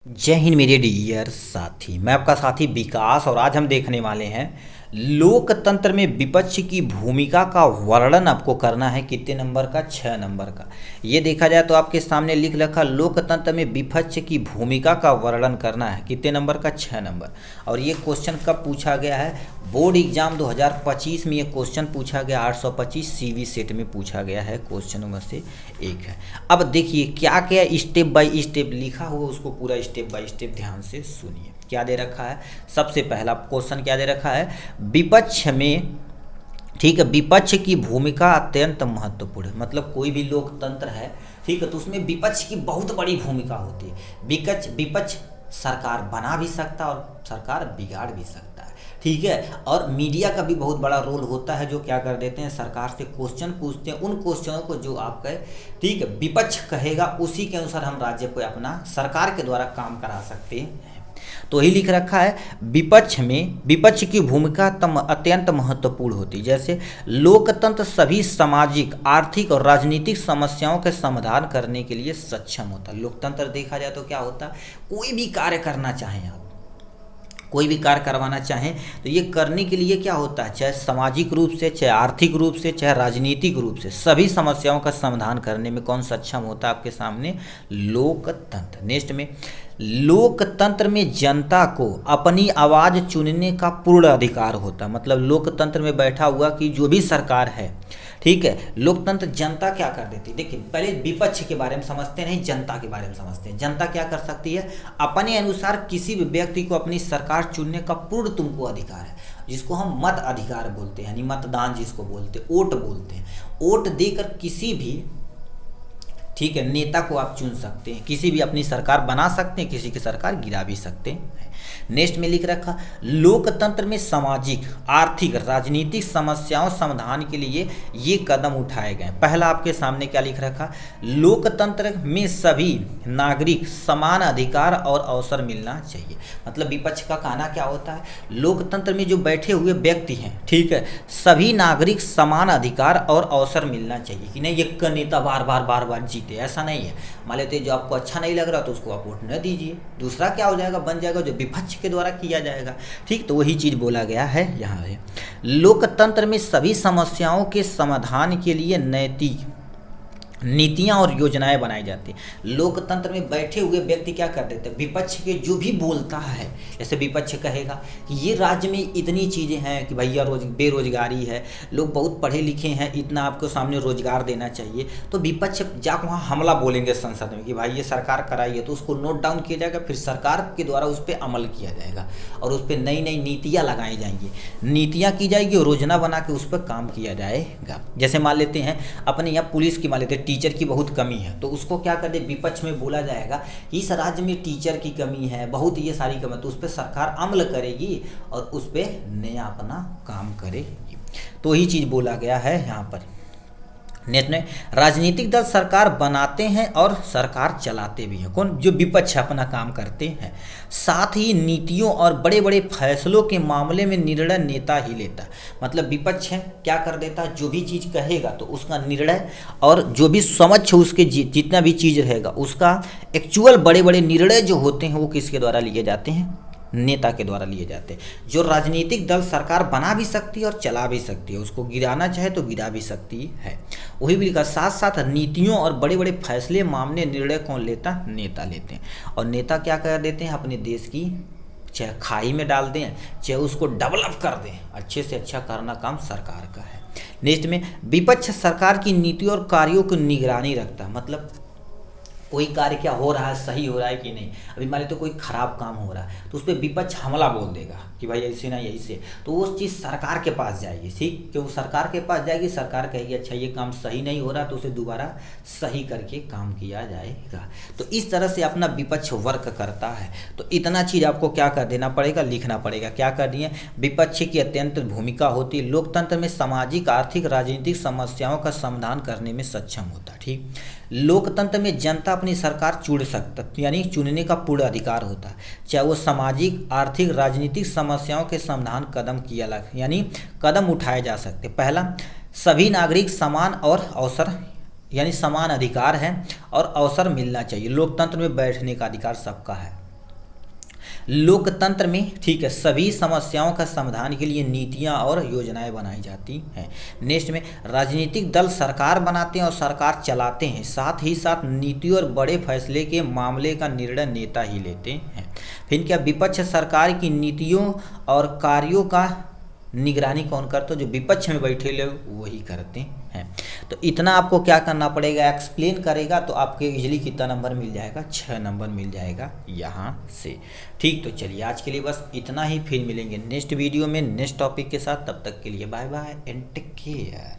जय हिंद मेरे डियर साथी। मैं आपका साथी विकास और आज हम देखने वाले हैं लोकतंत्र में विपक्ष की भूमिका का वर्णन आपको करना है। कितने नंबर का? 6 नंबर का। ये देखा जाए तो आपके सामने लिख रखा लोकतंत्र में विपक्ष की भूमिका का वर्णन करना है। कितने नंबर का? 6 नंबर। और ये क्वेश्चन कब पूछा गया है? बोर्ड एग्जाम 2025 में ये क्वेश्चन पूछा गया। 825 CV सेट में पूछा गया है। क्वेश्चनों में से एक है। अब देखिए क्या क्या स्टेप बाय स्टेप लिखा हुआ, उसको पूरा स्टेप बाय स्टेप ध्यान से सुनिए। क्या दे रखा है? सबसे पहला क्वेश्चन क्या दे रखा है? विपक्ष में, ठीक है, विपक्ष की भूमिका अत्यंत महत्वपूर्ण है। मतलब कोई भी लोकतंत्र है, ठीक है, तो उसमें विपक्ष की बहुत बड़ी भूमिका होती है। विपक्ष सरकार बना भी सकता है और सरकार बिगाड़ भी सकता है, ठीक है। और मीडिया का भी बहुत बड़ा रोल होता है, जो क्या कर देते हैं, सरकार से क्वेश्चन पूछते हैं। उन क्वेश्चनों को जो आपका, ठीक है, विपक्ष कहेगा उसी के अनुसार हम राज्य को अपना सरकार के द्वारा काम करा सकते हैं। तो ही लिख रखा है विपक्ष में विपक्ष की भूमिका अत्यंत महत्वपूर्ण होती है। जैसे लोकतंत्र सभी सामाजिक, आर्थिक और राजनीतिक समस्याओं के समाधान करने के लिए सक्षम होता है। लोकतंत्र देखा जाए तो क्या होता है, कोई भी कार्य करना चाहें आप, कोई भी कार्य करवाना चाहें तो ये करने के लिए क्या होता है, चाहे सामाजिक रूप से, चाहे आर्थिक रूप से, चाहे राजनीतिक रूप से, सभी समस्याओं का समाधान करने में कौन सक्षम होता है? आपके सामने लोकतंत्र। नेक्स्ट में, लोकतंत्र में जनता को अपनी आवाज़ चुनने का पूर्ण अधिकार होता है। मतलब लोकतंत्र में बैठा हुआ कि जो भी सरकार है, ठीक है, लोकतंत्र जनता क्या कर देती है? देखिए पहले विपक्ष के बारे में समझते नहीं, जनता के बारे में समझते हैं। जनता क्या कर सकती है? अपने अनुसार किसी भी व्यक्ति को अपनी सरकार चुनने का पूर्ण तुमको अधिकार है, जिसको हम मत अधिकार बोलते हैं, यानी मतदान जिसको बोलते हैं, वोट बोलते हैं। वोट देकर किसी भी, ठीक है, नेता को आप चुन सकते हैं, किसी भी अपनी सरकार बना सकते हैं, किसी की सरकार गिरा भी सकते हैं। नेक्स्ट में लिख रखा लोकतंत्र में सामाजिक, आर्थिक, राजनीतिक समस्याओं समाधान के लिए ये कदम उठाए गए। पहला आपके सामने क्या लिख रखा? लोकतंत्र में सभी नागरिक समान अधिकार और अवसर मिलना चाहिए। मतलब विपक्ष का कहना क्या होता है, लोकतंत्र में जो बैठे हुए व्यक्ति हैं, ठीक है, सभी नागरिक समान अधिकार और अवसर मिलना चाहिए। कि नहीं एक नेता बार बार जीते, ऐसा नहीं है। मान लेते जो आपको अच्छा नहीं लग रहा तो उसको आप वोट न दीजिए, दूसरा क्या हो जाएगा, बन जाएगा जो विपक्ष के द्वारा किया जाएगा, ठीक। तो वही चीज़ बोला गया है यहाँ है। लोकतंत्र में सभी समस्याओं के समाधान के लिए नैतिक नीतियाँ और योजनाएं बनाई जाती हैं। लोकतंत्र में बैठे हुए व्यक्ति क्या कर देते हैं, विपक्ष के जो भी बोलता है, जैसे विपक्ष कहेगा कि ये राज्य में इतनी चीज़ें हैं कि भैया बेरोजगारी है, लोग बहुत पढ़े लिखे हैं, इतना आपको सामने रोजगार देना चाहिए, तो विपक्ष जाकर वहाँ हमला बोलेंगे संसद में कि भाई ये सरकार कराई है, तो उसको नोट डाउन किया जाएगा, फिर सरकार के द्वारा उस पर अमल किया जाएगा और उस पर नई नई नीतियाँ लगाई जाएंगी, नीतियाँ की जाएगी और योजना बना के उस पर काम किया जाएगा। जैसे मान लेते हैं अपने यहाँ पुलिस की, मान लेते हैं टीचर की बहुत कमी है, तो उसको क्या कर दे, विपक्ष में बोला जाएगा कि इस राज्य में टीचर की कमी है, बहुत ये सारी कमी, तो उस पर सरकार अमल करेगी और उस पर नया अपना काम करेगी। तो यही चीज़ बोला गया है यहाँ पर। नेक्स्ट में, राजनीतिक दल सरकार बनाते हैं और सरकार चलाते भी हैं। कौन? जो विपक्ष अपना काम करते हैं। साथ ही नीतियों और बड़े बड़े फैसलों के मामले में निर्णय नेता ही लेता है। मतलब विपक्ष है क्या कर देता है, जो भी चीज़ कहेगा तो उसका निर्णय और जो भी समझ उसके जितना भी चीज़ रहेगा उसका एक्चुअल बड़े बड़े निर्णय जो होते हैं वो किसके द्वारा लिए जाते हैं? नेता के द्वारा लिए जाते हैं। जो राजनीतिक दल सरकार बना भी सकती है और चला भी सकती है, उसको गिराना चाहे तो गिरा भी सकती है। वही भी लिखा, साथ साथ नीतियों और बड़े बड़े फैसले मामले निर्णय कौन लेता? नेता लेते हैं। और नेता क्या कर देते हैं, अपने देश की चाहे खाई में डाल दें, चाहे उसको डेवलप कर दें, अच्छे से अच्छा करना काम सरकार का है। नेक्स्ट में, विपक्ष सरकार की नीति और कार्यों की निगरानी रखता है। मतलब कोई कार्य क्या हो रहा है, सही हो रहा है कि नहीं। अभी मान लीजिए तो कोई खराब काम हो रहा है तो उस पर विपक्ष हमला बोल देगा कि भाई ऐसे ना यही से, तो वो चीज़ सरकार के पास जाएगी, ठीक, क्यों सरकार के पास जाएगी, सरकार कहेगी अच्छा ये काम सही नहीं हो रहा तो उसे दोबारा सही करके काम किया जाएगा। तो इस तरह से अपना विपक्ष वर्क करता है। तो इतना चीज़ आपको क्या कर देना पड़ेगा, लिखना पड़ेगा। क्या कर दिए, विपक्ष की अत्यंत भूमिका होती है, लोकतंत्र में सामाजिक, आर्थिक, राजनीतिक समस्याओं का समाधान करने में सक्षम होता है, ठीक। लोकतंत्र में जनता अपनी सरकार चुन सकता, यानी चुनने का पूर्ण अधिकार होता है, चाहे वो सामाजिक, आर्थिक, राजनीतिक समस्याओं के समाधान कदम किया यानी कदम उठाए जा सकते। पहला, सभी नागरिक समान और अवसर, यानी समान अधिकार है और अवसर मिलना चाहिए। लोकतंत्र में बैठने का अधिकार सबका है, लोकतंत्र में, ठीक है, सभी समस्याओं का समाधान के लिए नीतियां और योजनाएं बनाई जाती हैं। नेक्स्ट में राजनीतिक दल सरकार बनाते हैं और सरकार चलाते हैं, साथ ही साथ नीति और बड़े फैसले के मामले का निर्णय नेता ही लेते हैं। फिर क्या, विपक्ष सरकार की नीतियों और कार्यों का निगरानी कौन करता है? जो विपक्ष में बैठे लोग वही करते हैं। तो इतना आपको क्या करना पड़ेगा, एक्सप्लेन करेगा तो आपके इजली कितना नंबर मिल जाएगा, 6 नंबर मिल जाएगा यहाँ से। ठीक, तो चलिए आज के लिए बस इतना ही, फिर मिलेंगे नेक्स्ट वीडियो में नेक्स्ट टॉपिक के साथ। तब तक के लिए bye bye and take care.